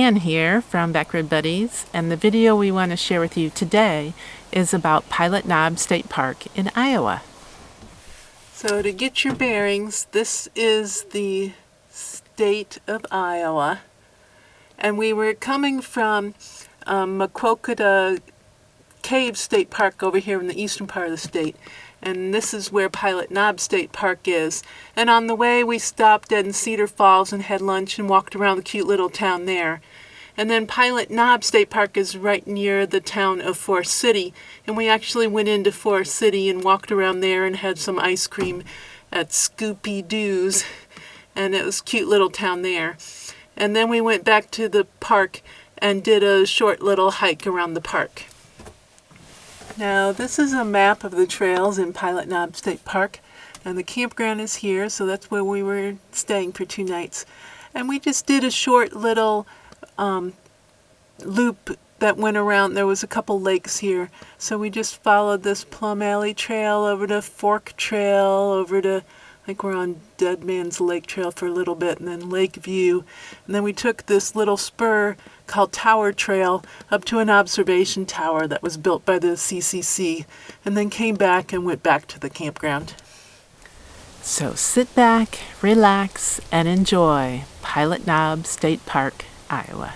Ann here from Backward Buddies, and the video we want to share with you today is about Pilot Knob State Park in Iowa. So to get your bearings, this is the state of Iowa, and we were coming from Maquoketa Cave State Park over here in the eastern part of the state, and this is where Pilot Knob State Park is. And on the way we stopped in Cedar Falls and had lunch and walked around the cute little town there. And then Pilot Knob State Park is right near the town of Forest City, and we actually went into Forest City and walked around there and had some ice cream at Scoopy Doo's, and it was a cute little town there. And then we went back to the park and did a short little hike around the park. Now this is a map of the trails in Pilot Knob State Park, and the campground is here, so that's where we were staying for 2 nights. And we just did a short little loop that went around. There was a couple lakes here, so we just followed this Plum Alley Trail over to Fork Trail, over to, I think we're on Dead Man's Lake Trail for a little bit, and then Lake View. And then we took this little spur called Tower Trail up to an observation tower that was built by the CCC, and then came back and went back to the campground. So sit back, relax, and enjoy Pilot Knob State Park, Iowa.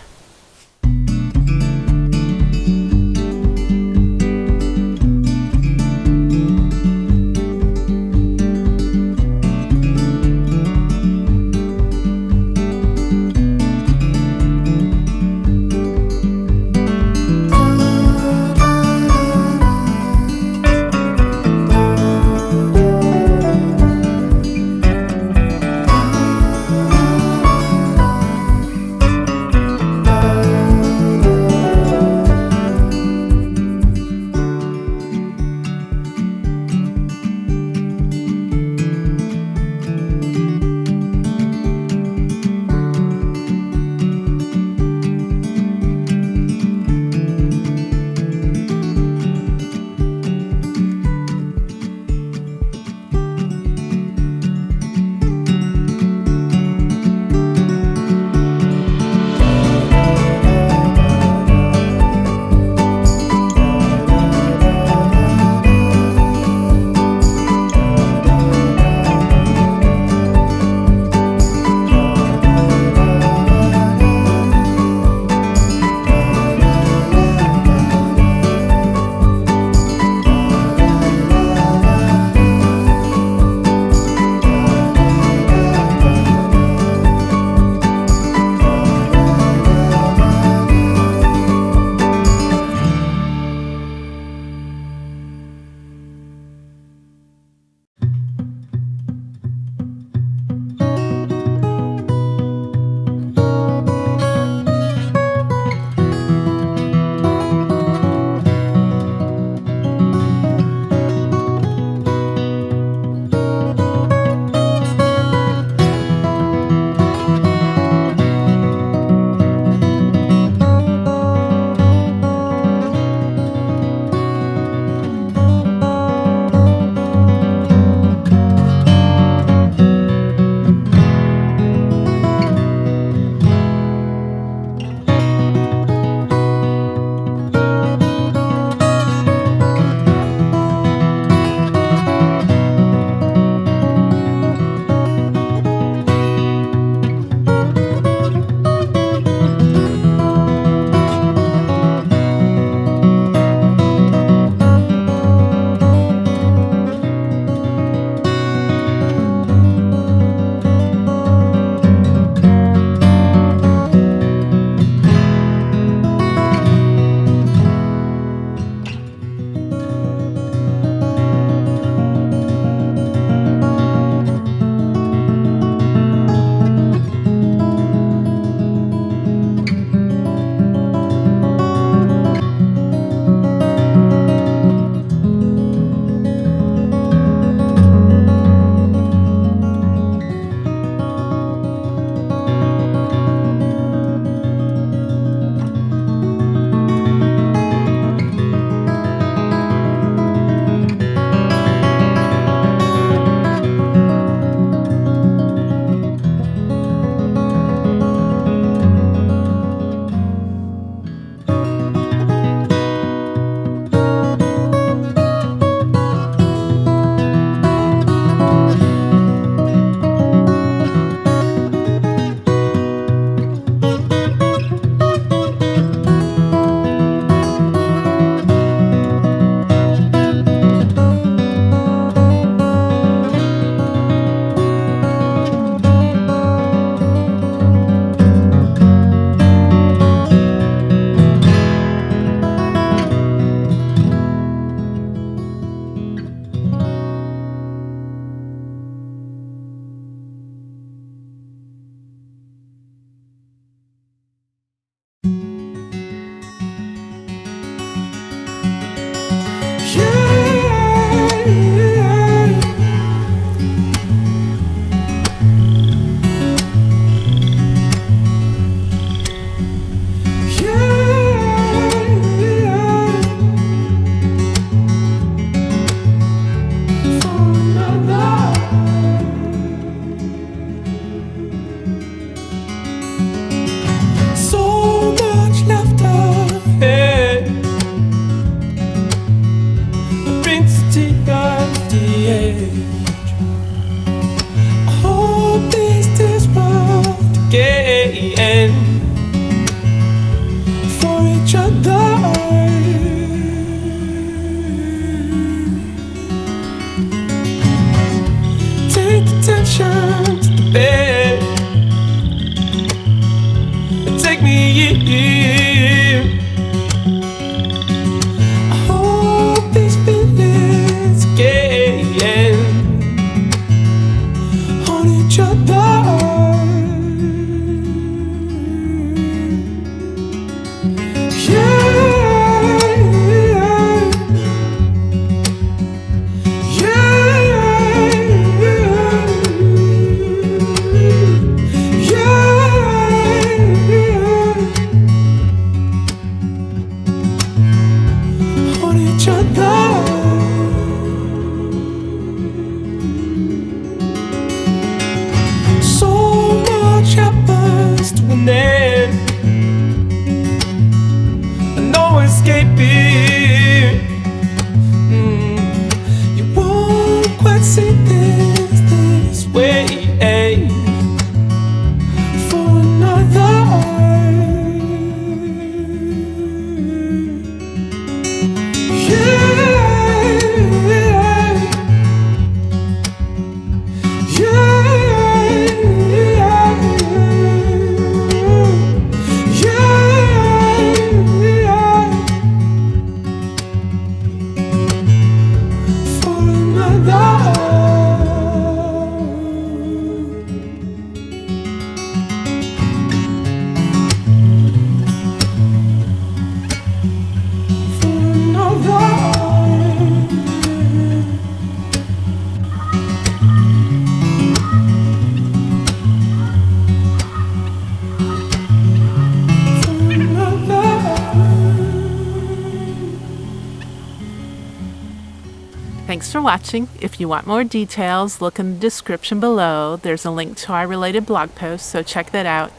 Thanks for watching. If you want more details, look in the description below. There's a link to our related blog post, so check that out.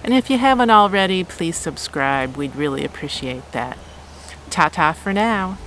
And if you haven't already, please subscribe. We'd really appreciate that. Ta-ta for now.